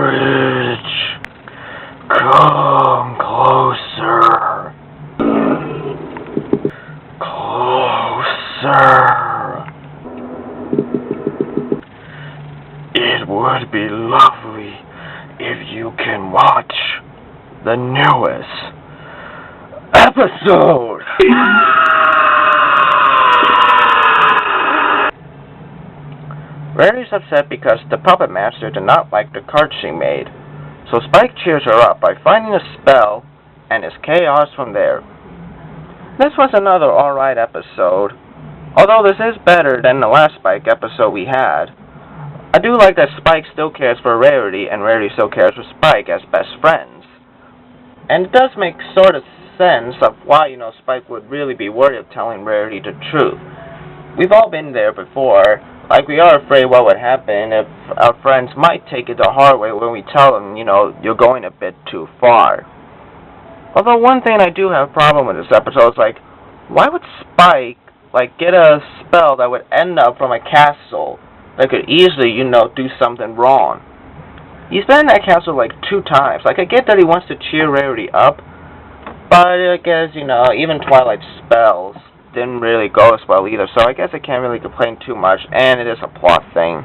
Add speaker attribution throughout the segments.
Speaker 1: bridge. Come closer. Closer. It would be lovely if you can watch the newest episode. Rarity's upset because the puppet master did not like the card she made, so Spike cheers her up by finding a spell and is chaos from there. This was another alright episode, although this is better than the last Spike episode we had. I do like that Spike still cares for Rarity and Rarity still cares for Spike as best friends. And it does make sort of sense of why, Spike would really be worried of telling Rarity the truth. We've all been there before. Like, we are afraid what would happen if our friends might take it the hard way when we tell them, you're going a bit too far. Although one thing I do have a problem with this episode is, why would Spike, get a spell that would end up from a castle that could easily, do something wrong? He's been in that castle, 2 times. I get that he wants to cheer Rarity up, but I guess, even Twilight spells didn't really go as well either, so I guess I can't really complain too much, and it is a plot thing.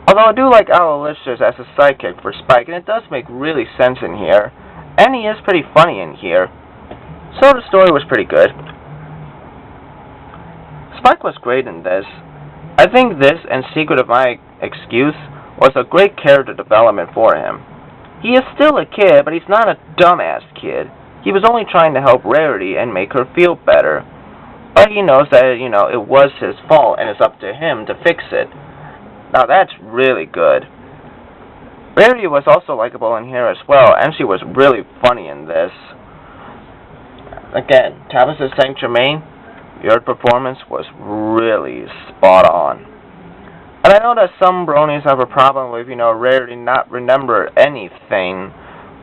Speaker 1: Although I do like Aloysius as a sidekick for Spike, and it does make really sense in here, and he is pretty funny in here, so the story was pretty good. Spike was great in this. I think this and Secret of My Excuse was a great character development for him. He is still a kid, but he's not a dumbass kid. He was only trying to help Rarity and make her feel better. But he knows that, it was his fault and it's up to him to fix it. Now that's really good. Rarity was also likable in here as well, and she was really funny in this. Again, Tabitha St. Germain, your performance was really spot on. And I know that some bronies have a problem with, Rarity not remember anything.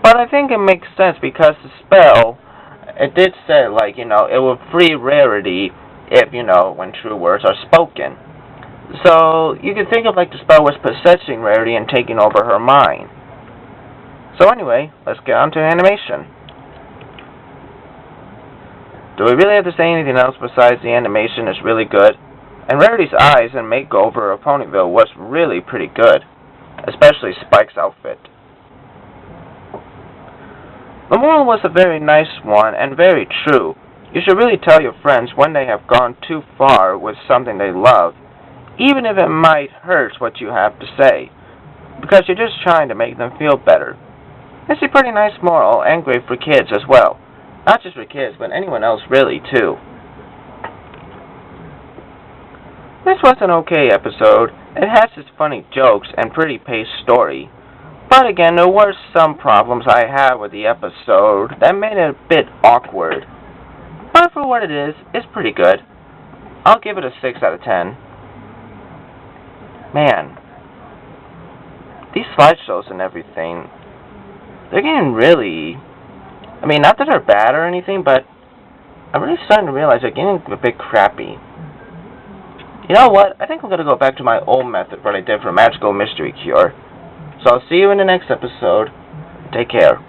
Speaker 1: But I think it makes sense because the spell, it did say, it will free Rarity if, when true words are spoken. So, you can think of the spell was possessing Rarity and taking over her mind. So anyway, let's get on to animation. Do we really have to say anything else besides the animation is really good? And Rarity's eyes and makeover of Ponyville was really pretty good. Especially Spike's outfit. The moral was a very nice one and very true. You should really tell your friends when they have gone too far with something they love, even if it might hurt what you have to say, because you're just trying to make them feel better. It's a pretty nice moral and great for kids as well. Not just for kids, but anyone else really too. This was an okay episode. It has its funny jokes and pretty paced story. But again, there were some problems I had with the episode that made it a bit awkward. But for what it is, it's pretty good. I'll give it a 6 out of 10. Man, these slideshows and everything, they're getting really... not that they're bad or anything, but I'm really starting to realize they're getting a bit crappy. You know what? I think I'm going to go back to my old method, what I did for Magical Mystery Cure. So I'll see you in the next episode. Take care.